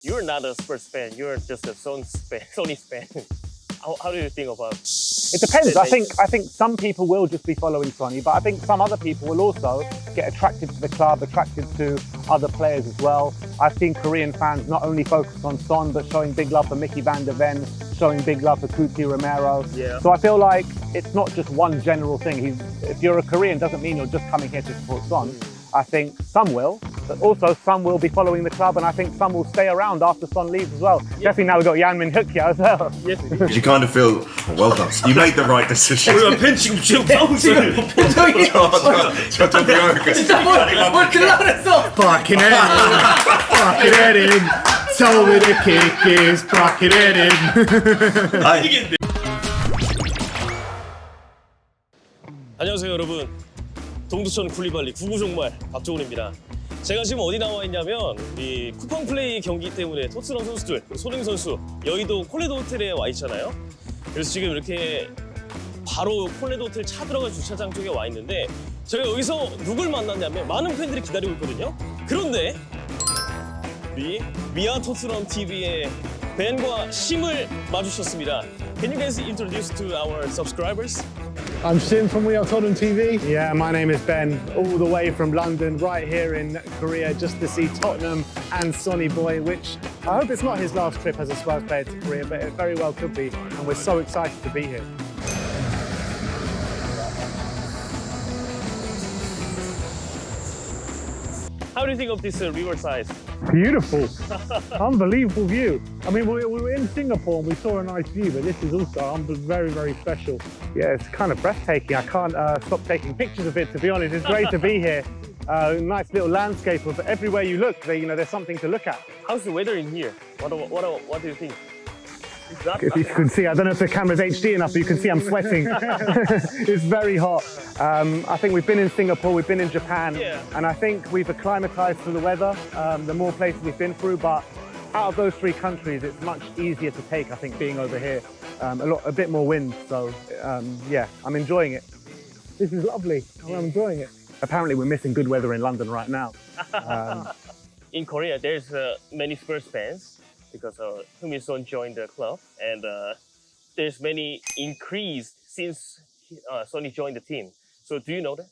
You're not a Spurs fan. You're just a Sony's fan. How do you think about it? It depends. I think some people will just be following Sonny, but I think some other people will also get attracted to the club, attracted to other players as well. I've seen Korean fans not only focus on Son, but showing big love for Mickey van der Ven, showing big love for Kuti Romero. Yeah. So I feel like it's not just one general thing. If you're a Korean, doesn't mean you're just coming here to support Son. I think some will, but also some will be following the club, and I think some will stay around after Son leaves as well. Definitely now we've got Yanmin Hukya as well. Yes. Because you kind of feel, well done. You made the right decision. 팬 지금 평소에 표정이 저 동료가 진짜 뭘 그러랬어. Fucking head in. Tell me the kick is fucking head in. 안녕하세요 여러분. 동두천 쿨리발리 구구종말 박종훈입니다. 제가 지금 어디 나와 있냐면 이 쿠팡 플레이 경기 때문에 토트넘 선수들, 손흥민 선수 여의도 콜레도 호텔에 와 있잖아요. 그래서 지금 이렇게 바로 콜레도 호텔 차 들어간 주차장 쪽에 와 있는데 제가 여기서 누굴 만났냐면 많은 팬들이 기다리고 있거든요. 그런데 미아 토트넘 TV의 벤과 심을 마주쳤습니다. Can you guys introduce to our subscribers? I'm Sim from We Are Tottenham TV. Yeah, my name is Ben, all the way from London, right here in Korea, just to see Tottenham and Sonny Boy, which I hope it's not his last trip as a Spurs player to Korea, but it very well could be, and we're so excited to be here. How do you think of this riverside? Beautiful, unbelievable view. I mean, we were in Singapore and we saw a nice view, but this is also very, very special. Yeah, it's kind of breathtaking. I can't stop taking pictures of it, to be honest. It's great to be here. Nice little landscape of everywhere you look. There's something to look at. How's the weather in here? What do you think? If you can see, I don't know if the camera's HD enough, but you can see I'm sweating. It's very hot. I think we've been in Singapore, we've been in Japan, and I think we've acclimatized to the weather, the more places we've been through, but out of those three countries, it's much easier to take, I think, being over here. A bit more wind, so yeah, I'm enjoying it. This is lovely, I'm enjoying it. Apparently we're missing good weather in London right now. In Korea, there's many Spurs fans because Heung-min Son joined the club, and there's many increased since Sonny joined the team. So do you know that?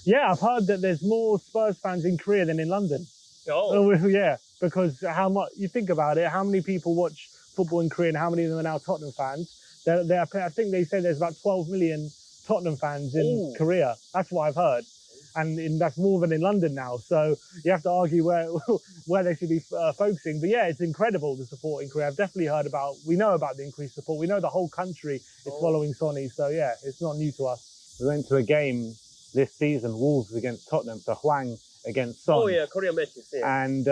Yeah, I've heard that there's more Spurs fans in Korea than in London. Oh. Yeah, because how much you think about it, how many people watch football in Korea and how many of them are now Tottenham fans? I think they say there's about 12 million Tottenham fans in Korea. That's what I've heard. And that's more than in London now. So you have to argue where they should be focusing. But yeah, it's incredible, the support in Korea. I've definitely we know about the increased support. We know the whole country is following Sonny. So yeah, it's not new to us. We went to a game this season, Wolves against Tottenham, so Hwang against Son. Oh yeah, Korean matches, yeah. And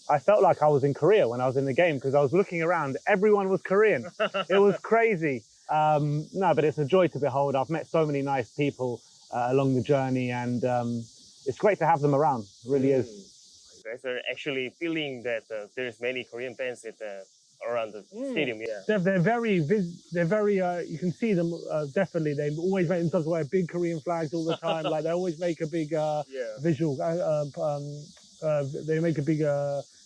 I felt like I was in Korea when I was in the game because I was looking around, everyone was Korean. It was crazy. No, but it's a joy to behold. I've met so many nice people along the journey, and it's great to have them around. It really is. You guys are actually feeling that there's many Korean fans around the stadium. Yeah. They're very, you can see them definitely. They always make themselves wear big Korean flags all the time. Like they always make a big visual. They make a big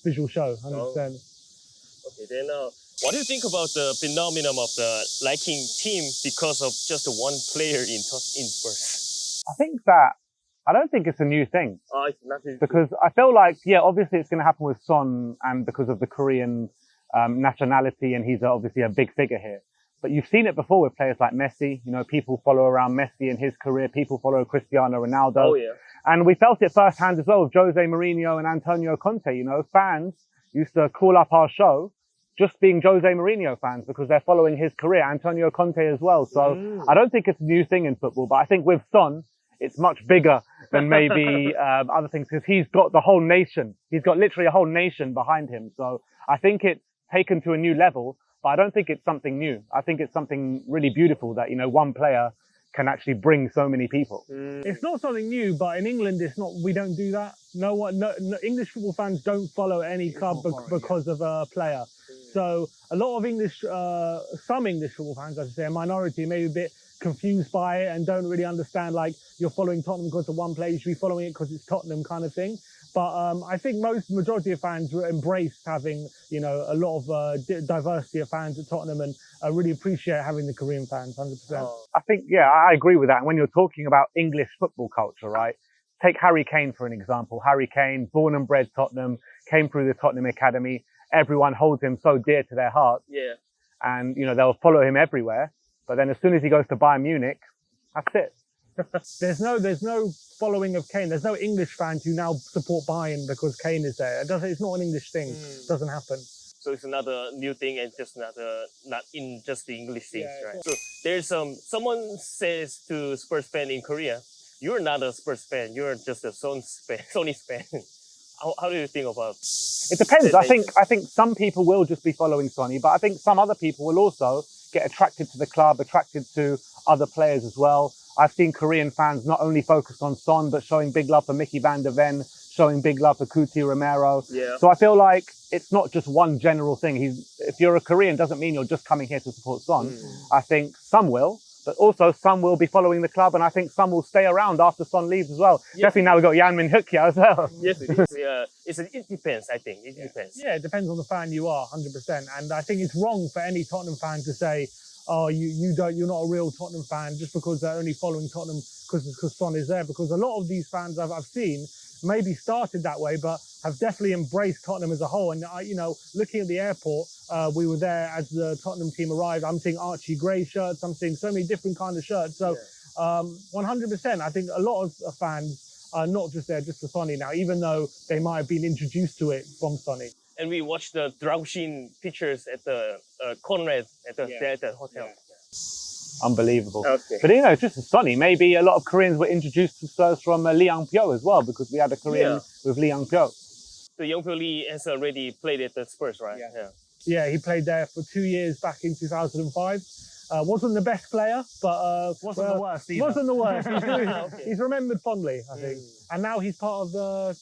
visual show. 100%. Okay, then what do you think about the phenomenon of the liking team because of just one player in Spurs? I don't think it's a new thing. Oh, it's not because I feel like, yeah, obviously it's going to happen with Son and because of the Korean nationality, and he's obviously a big figure here. But you've seen it before with players like Messi. You know, people follow around Messi in his career. People follow Cristiano Ronaldo. Oh, yeah. And we felt it firsthand as well with Jose Mourinho and Antonio Conte. You know, fans used to call up our show just being Jose Mourinho fans because they're following his career, Antonio Conte as well. So I don't think it's a new thing in football, but I think with Son, it's much bigger than maybe other things because he's got the whole nation. He's got literally a whole nation behind him. So I think it's taken to a new level, but I don't think it's something new. I think it's something really beautiful that, you know, one player can actually bring so many people. It's not something new, but in England, we don't do that. No, English football fans don't follow any club because of a player. So a lot of some English football fans, I should say, a minority, maybe a bit confused by it and don't really understand, like, you're following Tottenham because of one player, you should be following it because it's Tottenham kind of thing. But I think majority of fans embraced having, you know, a lot of diversity of fans at Tottenham, and really appreciate having the Korean fans, 100%. I think, yeah, I agree with that. And when you're talking about English football culture, right? Take Harry Kane for an example. Harry Kane, born and bred Tottenham, came through the Tottenham Academy. Everyone holds him so dear to their hearts. Yeah. And, you know, they'll follow him everywhere. But then as soon as he goes to Bayern Munich, that's it. There's no following of Kane. There's no English fans who now support Bayern because Kane is there. It's not an English thing. It doesn't happen. So it's another new thing and just not in just the English things, right? So there's someone says to Spurs fan in Korea, you're not a Spurs fan, you're just a Sony fan. How do you think about? It depends. I think some people will just be following Sonny, but I think some other people will also get attracted to the club, attracted to other players as well. I've seen Korean fans not only focused on Son, but showing big love for Mickey van der Ven, showing big love for Kuti Romero. Yeah. So I feel like it's not just one general thing. If you're a Korean, doesn't mean you're just coming here to support Son. I think some will, but also some will be following the club, and I think some will stay around after Son leaves as well. Yeah. Definitely now we've got Yan Min Hyuk here as well. Yes, it is. It depends, I think. It depends. Yeah, it depends on the fan you are, 100%. And I think it's wrong for any Tottenham fan to say, oh, you're not a real Tottenham fan just because they're only following Tottenham because Son is there. Because a lot of these fans I've seen maybe started that way, but have definitely embraced Tottenham as a whole. And you know, looking at the airport, we were there as the Tottenham team arrived. I'm seeing Archie Gray shirts. I'm seeing so many different kind of shirts. So 100%, I think a lot of fans are not just there just for Sonny now, even though they might have been introduced to it from Sonny. And we watched the Draushin pictures at the Conrad at the hotel. Unbelievable. Okay. But you know, just as Sonny, maybe a lot of Koreans were introduced to Spurs from Lee Young-pyo as well, because we had a Korean with Lee Young-pyo. So Young-pyo Lee has already played at the Spurs, right? Yeah, he played there for 2 years back in 2005. Wasn't the best player, but Wasn't the worst either. Wasn't the worst. He's remembered fondly, I think. And now he's part of the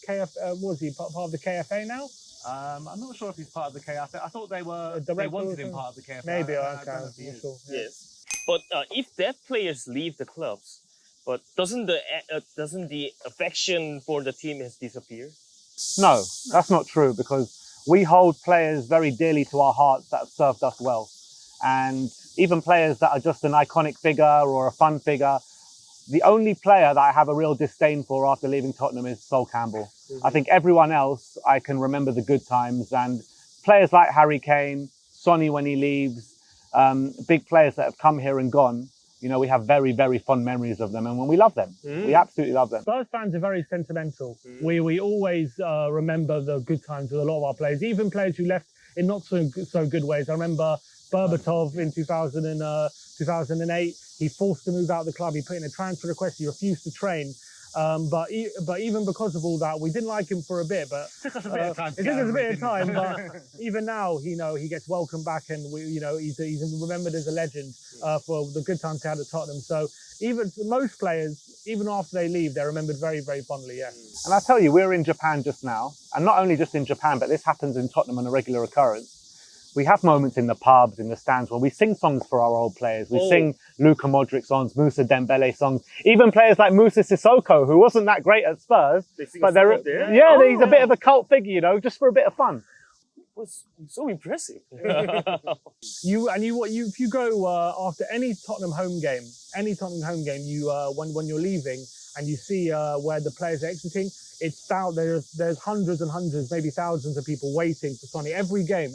was he part of the KFA now? I'm not sure if he's part of the KFA. I thought they director wanted or him part of the KFA. Maybe, I okay. don't know if he is. Sure. Yes. But if that players leave the clubs, but doesn't the affection for the team has disappeared? No, that's not true, because we hold players very dearly to our hearts that have served us well. And even players that are just an iconic figure or a fun figure, the only player that I have a real disdain for after leaving Tottenham is Sol Campbell. I think everyone else, I can remember the good times, and players like Harry Kane, Sonny when he leaves, big players that have come here and gone, you know, we have very, very fond memories of them, and when we love them, we absolutely love them. Spurs fans are very sentimental. We always remember the good times with a lot of our players, even players who left in not so good ways. I remember Berbatov in 2008. He forced to move out of the club. He put in a transfer request. He refused to train. But even because of all that, we didn't like him for a bit. But It took us a bit of time. It took us a bit of time. But even now, he gets welcomed back, and he's remembered as a legend for the good times he had at Tottenham. So even most players, even after they leave, they're remembered very, very fondly. Yeah. And I tell you, we're in Japan just now, and not only just in Japan, but this happens in Tottenham on a regular occurrence. We have moments in the pubs, in the stands, where we sing songs for our old players. We sing Luka Modric songs, Musa Dembele songs, even players like Musa Sissoko, who wasn't that great at Spurs, but he's a bit of a cult figure, you know, just for a bit of fun. Was so impressive. If you go after any Tottenham home game, when you're leaving and you see where the players are exiting, there's hundreds and hundreds, maybe thousands of people waiting for Sonny every game.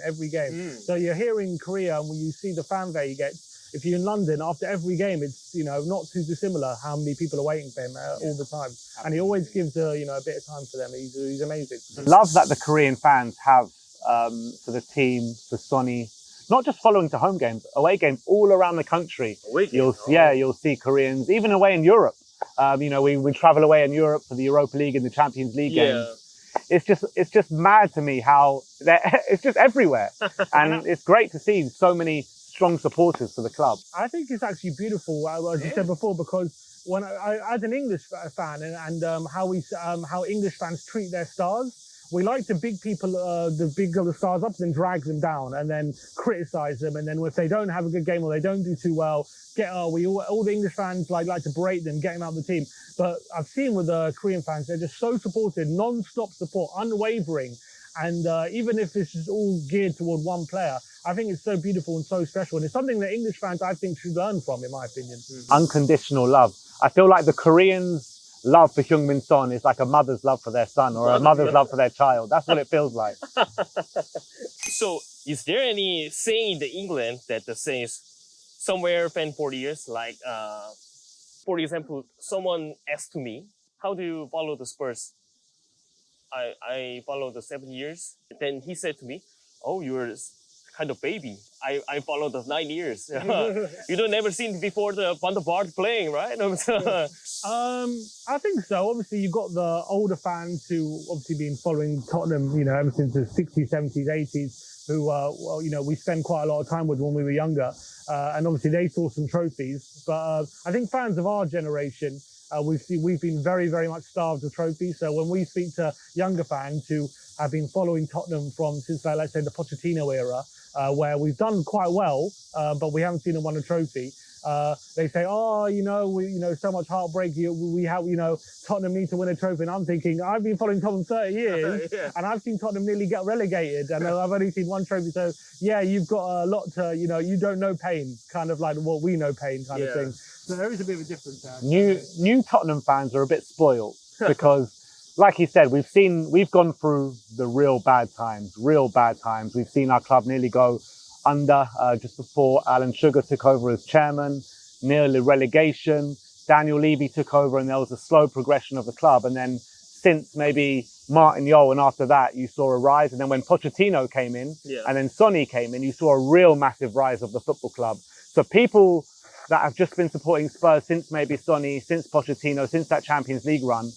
So you're here in Korea, and when you see the fanfare you get, if you're in London, after every game, it's not too dissimilar how many people are waiting for him all the time. And he always gives a bit of time for them. He's amazing. The love that the Korean fans have for the team, for Sonny, not just following to home games, away games all around the country. You'll see Koreans, even away in Europe. We travel away in Europe for the Europa League and the Champions League games. It's just mad to me how it's just everywhere. And it's great to see so many strong supporters for the club. I think it's actually beautiful, as you said before, because when I as an English fan and how English fans treat their stars, we like to big people, the big stars up, and then drag them down, and then criticize them, and then if they don't have a good game or they don't do too well, all the English fans like to berate them, get them out of the team. But I've seen with the Korean fans, they're just so supportive, non-stop support, unwavering, and even if it's just all geared toward one player, I think it's so beautiful and so special, and it's something that English fans, I think, should learn from, in my opinion. Unconditional love. I feel like the Koreans' love for Heung-min Son is like a mother's love for their son or a mother's love for their child. That's what it feels like. So, is there any saying in the England that says somewhere fan 40 years? Like, for example, someone asked me, "How do you follow the Spurs?" I follow the 7 years. Then he said to me, "Oh, you're kind of baby. I followed the 9 years. You don't never seen before the Van der Vaart playing, right?" I think so. Obviously, you've got the older fans who obviously been following Tottenham, ever since the 60s, 70s, 80s, who, we spend quite a lot of time with when we were younger. And obviously they saw some trophies. But I think fans of our generation, we've been very, very much starved of trophies. So when we speak to younger fans who have been following Tottenham since, let's say, the Pochettino era, where we've done quite well, but we haven't seen them win a trophy. They say, so much heartbreak. Tottenham need to win a trophy. And I'm thinking, I've been following Tottenham 30 years, and I've seen Tottenham nearly get relegated, and I've only seen one trophy. So yeah, you've got a lot to, you don't know pain, kind of like what we know pain kind of thing. So there is a bit of a difference there. New Tottenham fans are a bit spoiled because, like he said, we've gone through the real bad times. We've seen our club nearly go under just before Alan Sugar took over as chairman, nearly relegation. Daniel Levy took over, and there was a slow progression of the club. And then since maybe Martin Yeo, and after that, you saw a rise. And then when Pochettino came in, and then Sonny came in, you saw a real massive rise of the football club. So people that have just been supporting Spurs since maybe Sonny, since Pochettino, since that Champions League run,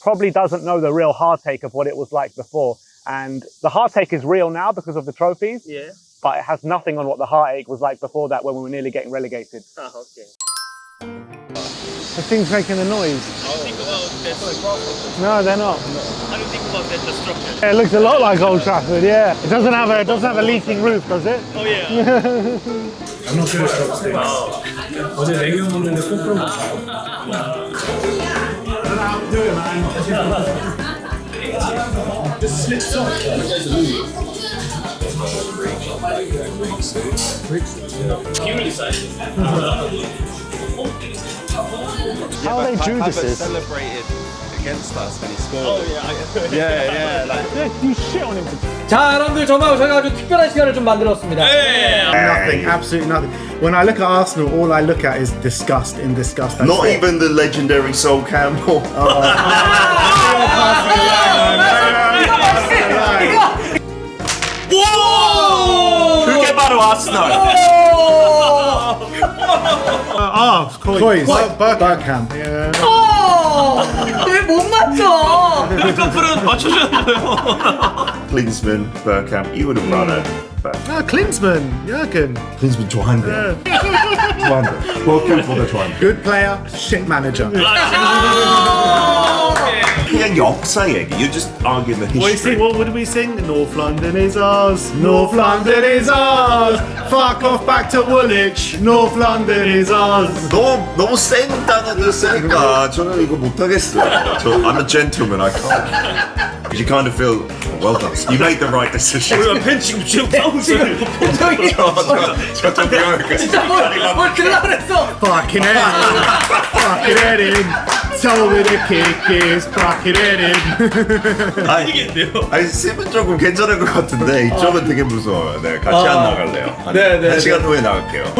probably doesn't know the real heartache of what it was like before. And the heartache is real now because of the trophies. Yeah. But it has nothing on what the heartache was like before that, when we were nearly getting relegated. Okay. The thing's making a noise. How do you think about that? No, they're not. How do you think about that structure? It looks a lot like Old Trafford, yeah. It doesn't have a leaking roof, does it? Oh yeah. I'm not good at things. 어제 냉면 먹는데 꼭 그런 거 do it, man. Just slips off. How are they Judases? Celebrated against us when he scored. Oh yeah. Yeah. Like, You shit on him. 자, 여러분들 정말 저희가 아주 특별한 시간을 좀 만들었습니다. Nothing, absolutely nothing. When I look at Arsenal, all I look at is disgust in disgust. That's Not it. even the legendary Sol Campbell. 그게 바로 아스널. Coys. Bergkamp. Yeah. 왜 못 맞춰? 커플은 맞춰줘야 돼요. Klinsmann, Bergkamp, you would have run it. No, Klinsmann, Jürgen. Klinsmann 좋아한대. 좋아한대. Bergkamp보다 좋아한대. Good player, shit manager. 그냥 역사 얘기. You just arguing the history. What would we sing? North London is ours. North London is ours. Fuck off back to Woolwich. North London is ours. 너무 센 단어들 쓰니까 저는 이거 못하겠어요. I'm a gentleman, I can't. Because you kind of feel, well done. You made the right decision. 우리가 팬 지금 싸우고 있어요. 표정이 저좀 미안할까. 진짜 뭘 들라 그랬어? Fucking head in. Fucking head in. Tell me the kick is fucking head in. 아니 7 조금 괜찮을 것 같은데 이쪽은 되게 무서워요. 네, 같이 안 나갈래요. 한 시간 후에 나갈게요.